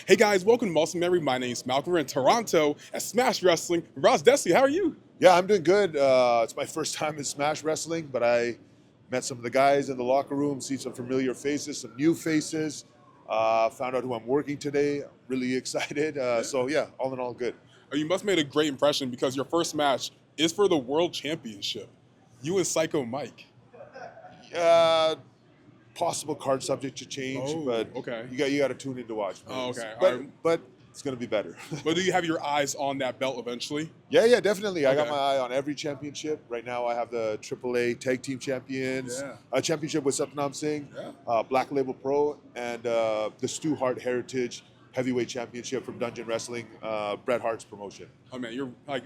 Hey guys, welcome to Muscle Memory. My name's Malcolm. We're in Toronto at Smash Wrestling. Raj Dhesi, how are you? Yeah, I'm doing good. It's my first time in Smash Wrestling, but I met some of the guys in the locker room, see some familiar faces, some new faces. Found out who I'm working today. Really excited. So yeah, all in all, good. You must have made a great impression because your first match is for the World Championship. You and Psycho Mike. Uh, Possible card subject to change, Oh, but okay. you got to tune in to watch. Oh, okay. But it's gonna be better. But do you have your eyes on that belt eventually? Yeah, definitely. I got Okay. my eye on every championship. Right now, I have the AAA Tag Team Champions championship with Satnam Singh, Yeah. Black Label Pro, and the Stu Hart Heritage Heavyweight Championship from Dungeon Wrestling, Bret Hart's promotion. Oh man, you're like,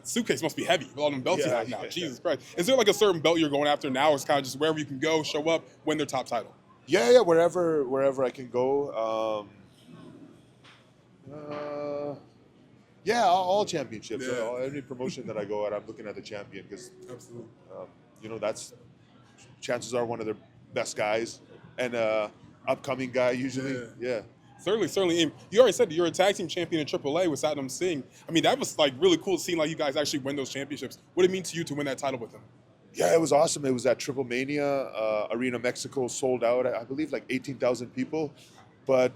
suitcase must be heavy with all them belts you have now. Yeah. Jesus Christ. Is there like a certain belt you're going after now? It's kind of just wherever you can go, show up, win their top title. Yeah, wherever I can go. Yeah, all championships. Yeah. Any promotion that I go at, I'm looking at the champion because, Absolutely. that's chances are one of their best guys and upcoming guy usually. Yeah. Certainly. And you already said that you're a tag team champion in AAA with Satnam Singh. I mean, that was like really cool seeing like you guys actually win those championships. What did it mean to you to win that title with him? Yeah, it was awesome. It was at Triple Mania, Arena Mexico, sold out. I believe like 18,000 people. But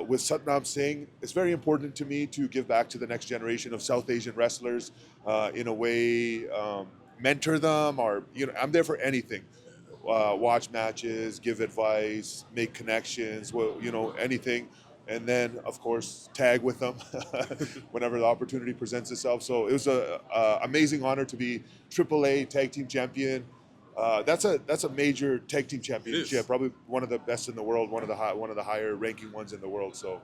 with Satnam Singh, it's very important to me to give back to the next generation of South Asian wrestlers, in a way, mentor them, or I'm there for anything. Watch matches, give advice, make connections, anything. And then, of course, tag with them whenever the opportunity presents itself. So it was a amazing honor to be AAA Tag Team Champion. That's a major tag team championship, probably one of the best in the world, one of the higher ranking ones in the world. So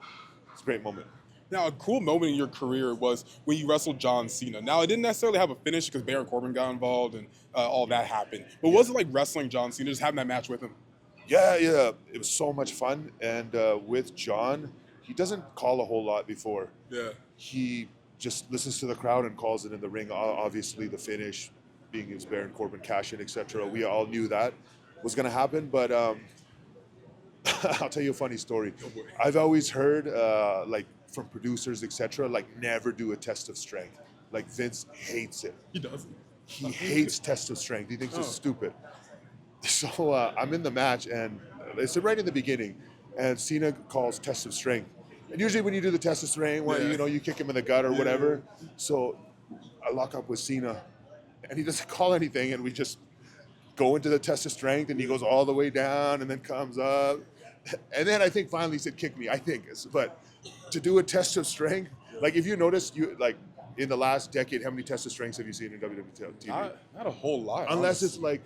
it's a great moment. Now, a cool moment in your career was when you wrestled John Cena. Now, it didn't necessarily have a finish because Baron Corbin got involved and all that happened. But was it like wrestling John Cena, just having that match with him? Yeah, it was so much fun. And with John, he doesn't call a whole lot before. Yeah. He just listens to the crowd and calls it in the ring. Obviously, the finish being his Baron Corbin cash-in, etc. We all knew that was going to happen. But I'll tell you a funny story. Oh boy. I've always heard, like from producers, etc., like never do a test of strength. Like Vince hates it. He doesn't. He hates test of strength. He thinks it's stupid. So I'm in the match, and it's right in the beginning, and Cena calls test of strength. And usually when you do the test of strength, you kick him in the gut or whatever. So I lock up with Cena, and he doesn't call anything, and we just go into the test of strength, and he goes all the way down and then comes up. And then I think finally he said, kick me, but to do a test of strength, like if you notice, in the last decade, how many tests of strengths have you seen in WWE TV? Not a whole lot. Unless honestly.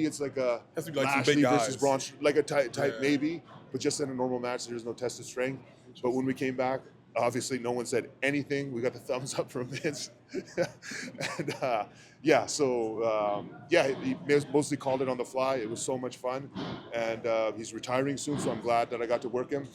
it's like a Has to be like some Lashley big versus guys. Braun, like a type maybe, but just in a normal match, there's no test of strength. But when we came back, obviously no one said anything. We got the thumbs up from Vince. And he mostly called it on the fly. It was so much fun. And he's retiring soon, so I'm glad that I got to work him.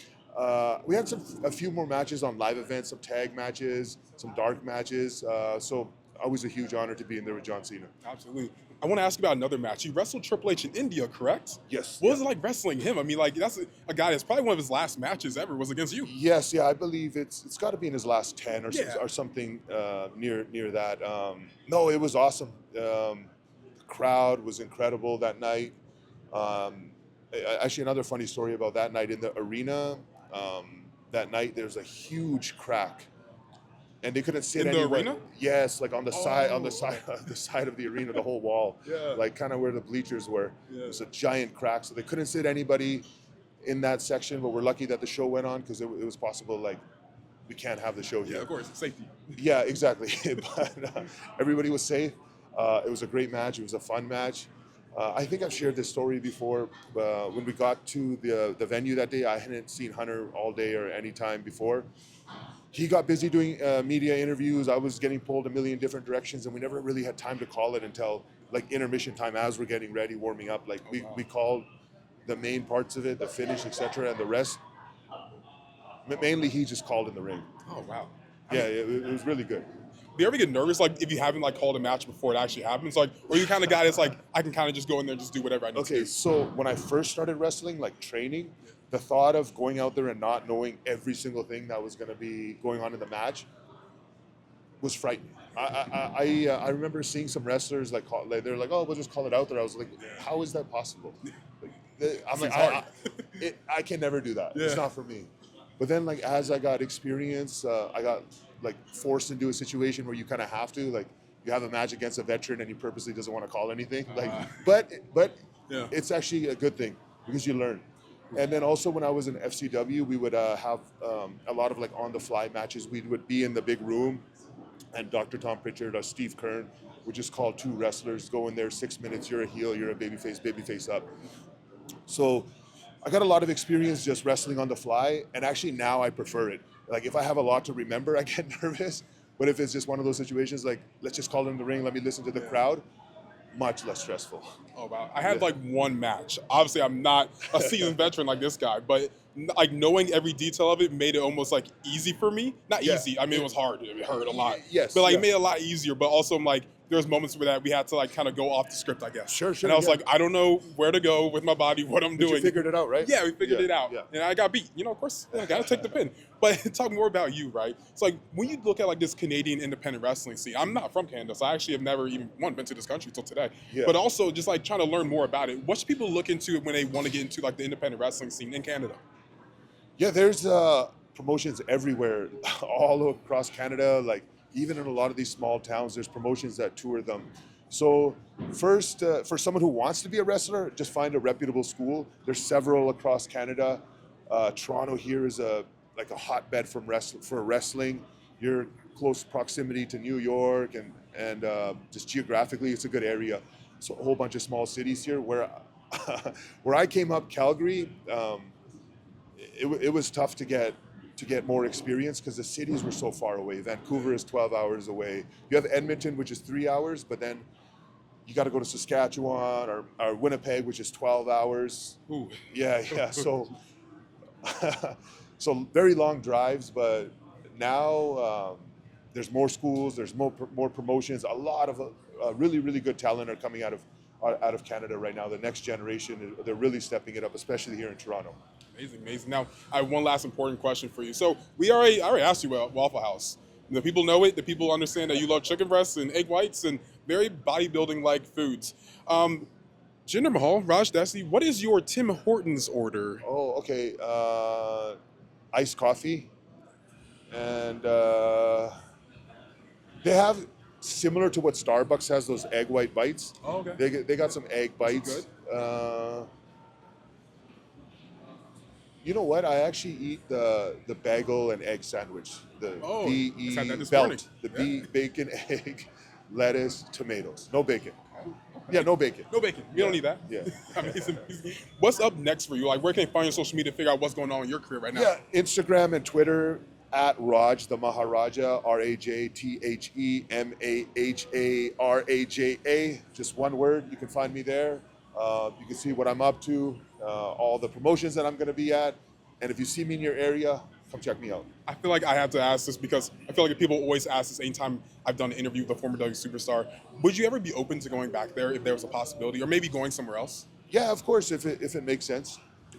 We had a few more matches on live events, some tag matches, some dark matches. So always a huge honor to be in there with John Cena. Absolutely. I want to ask you about another match. You wrestled Triple H in India, correct? Yes. What was it like wrestling him? I mean, like, that's a guy that's probably one of his last matches ever was against you. Yes, I believe it's got to be in his last 10 or something near that. No, it was awesome. The crowd was incredible that night. Actually, another funny story about that night in the arena. That night, there's a huge crack, and they couldn't sit in the anywhere. arena. Yes, like on the side of the arena, the whole wall. Yeah. Like kind of where the bleachers were. Yeah. It was a giant crack, so they couldn't sit anybody in that section. But we're lucky that the show went on because it was possible. Like, we can't have the show here. Yeah, of course, safety. Yeah, exactly. But everybody was safe. It was a great match. It was a fun match. I think I've shared this story before. When we got to the venue that day, I hadn't seen Hunter all day or any time before. He got busy doing media interviews. I was getting pulled a million different directions, and we never really had time to call it until like intermission time as we're getting ready, warming up. Like we called the main parts of it, the finish, etc., and the rest. Mainly, he just called in the ring. Oh wow. Yeah, it was really good. Do you ever get nervous, like if you haven't like called a match before it actually happens, like, or you kind of guy that's like I can kind of just go in there and just do whatever I need to Okay, do? so when I first started wrestling, like training, the thought of going out there and not knowing every single thing that was going to be going on in the match was frightening. I remember seeing some wrestlers they're like, oh, we'll just call it out there. I was like, how is that possible? I'm like, I can never do that. Yeah. It's not for me. But then, like, as I got experience, I got like forced into a situation where you kind of have to, like, you have a match against a veteran and he purposely doesn't want to call anything. Like, but Yeah. it's actually a good thing because you learn. And then also when I was in FCW, we would have a lot of like on the fly matches. We would be in the big room, and Dr. Tom Pritchard or Steve Kern would just call two wrestlers, go in there 6 minutes. You're a heel, you're a babyface up. So I got a lot of experience just wrestling on the fly, and actually now I prefer it. Like if I have a lot to remember, I get nervous. But if it's just one of those situations, like let's just call it in the ring, let me listen to the crowd, much less stressful. Oh wow! I had like one match. Obviously, I'm not a seasoned veteran like this guy, but like knowing every detail of it made it almost like easy for me. Not easy. I mean, it was hard. It hurt a lot. Yes. But like it made it a lot easier. But also, like there was moments where that we had to like kind of go off the script, I guess. Sure. And I was like, I don't know where to go with my body, what I'm doing. You figured it out, right? Yeah, we figured it out. Yeah. And I got beat. You know, of course, I got to take the pin. But talk more about you, right? It's like when you look at like this Canadian independent wrestling scene, I'm not from Canada, so I actually have never even been to this country until today. Yeah. But also just like trying to learn more about it. What should people look into when they want to get into like the independent wrestling scene in Canada? Yeah, there's promotions everywhere, all across Canada. Like even in a lot of these small towns, there's promotions that tour them. So first, for someone who wants to be a wrestler, just find a reputable school. There's several across Canada. Toronto here is a hotbed for wrestling. You're close proximity to New York, and just geographically, it's a good area. So a whole bunch of small cities here. Where I came up, Calgary, it was tough to get more experience because the cities were so far away. Vancouver is 12 hours away. You have Edmonton, which is 3 hours, but then you got to go to Saskatchewan or Winnipeg, which is 12 hours. Ooh. Yeah. So, so very long drives, but now there's more schools, there's more promotions. A lot of really, really good talent are coming out of Canada right now. The next generation, they're really stepping it up, especially here in Toronto. Amazing. Now, I have one last important question for you. So I already asked you about Waffle House. The people know it. The people understand that you love chicken breasts and egg whites and very bodybuilding-like foods. Jinder Mahal, Raj Dhesi, what is your Tim Hortons order? Oh, okay. Iced coffee. And they have, similar to what Starbucks has, those egg white bites. Oh, okay. They got some egg bites. Good. You know what? I actually eat the bagel and egg sandwich. The I had that this morning. Bacon, egg, lettuce, tomatoes. No bacon. Yeah, no bacon. No bacon. We don't need that. Yeah. Amazing. What's up next for you? Like, where can you find your social media to figure out what's going on in your career right now? Yeah, Instagram and Twitter at Raj the Maharaja, RajThemaharaja. Just one word. You can find me there. You can see what I'm up to, all the promotions that I'm going to be at. And if you see me in your area, come check me out. I feel like I have to ask this because I feel like people always ask this anytime I've done an interview with a former W superstar. Would you ever be open to going back there if there was a possibility, or maybe going somewhere else? Yeah, of course, if it makes sense.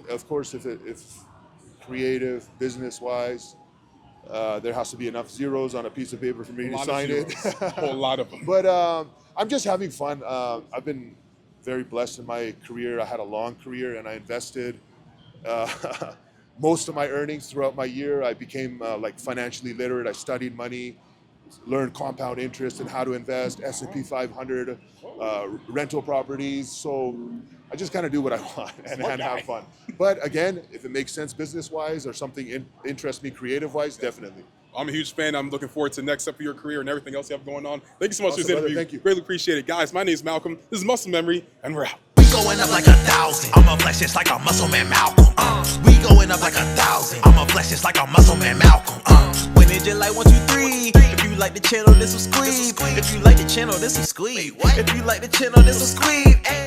Of course, if creative, business-wise, there has to be enough zeros on a piece of paper for me to sign it. A whole lot of them. But I'm just having fun. I've been very blessed in my career. I had a long career, and I invested most of my earnings throughout my year. I became financially literate. I studied money, learned compound interest and how to invest, S&P 500, rental properties. So I just kind of do what I want and have fun. But again, if it makes sense business-wise or something interests me creative-wise, definitely. I'm a huge fan. I'm looking forward to the next step of your career and everything else you have going on. Thank you so much for this interview. Thank you. Greatly appreciate it. Guys, my name is Malcolm. This is Muscle Memory, and we're out. We going up like 1,000. I'm a flex just like a muscle man Malcolm. We going up like 1,000. I'm a flex just like a muscle man Malcolm. When it just like 1, 2, 3. If you like the channel, this will squeeze. If you like the channel, this will squeeze. If you like the channel, this will squeeze.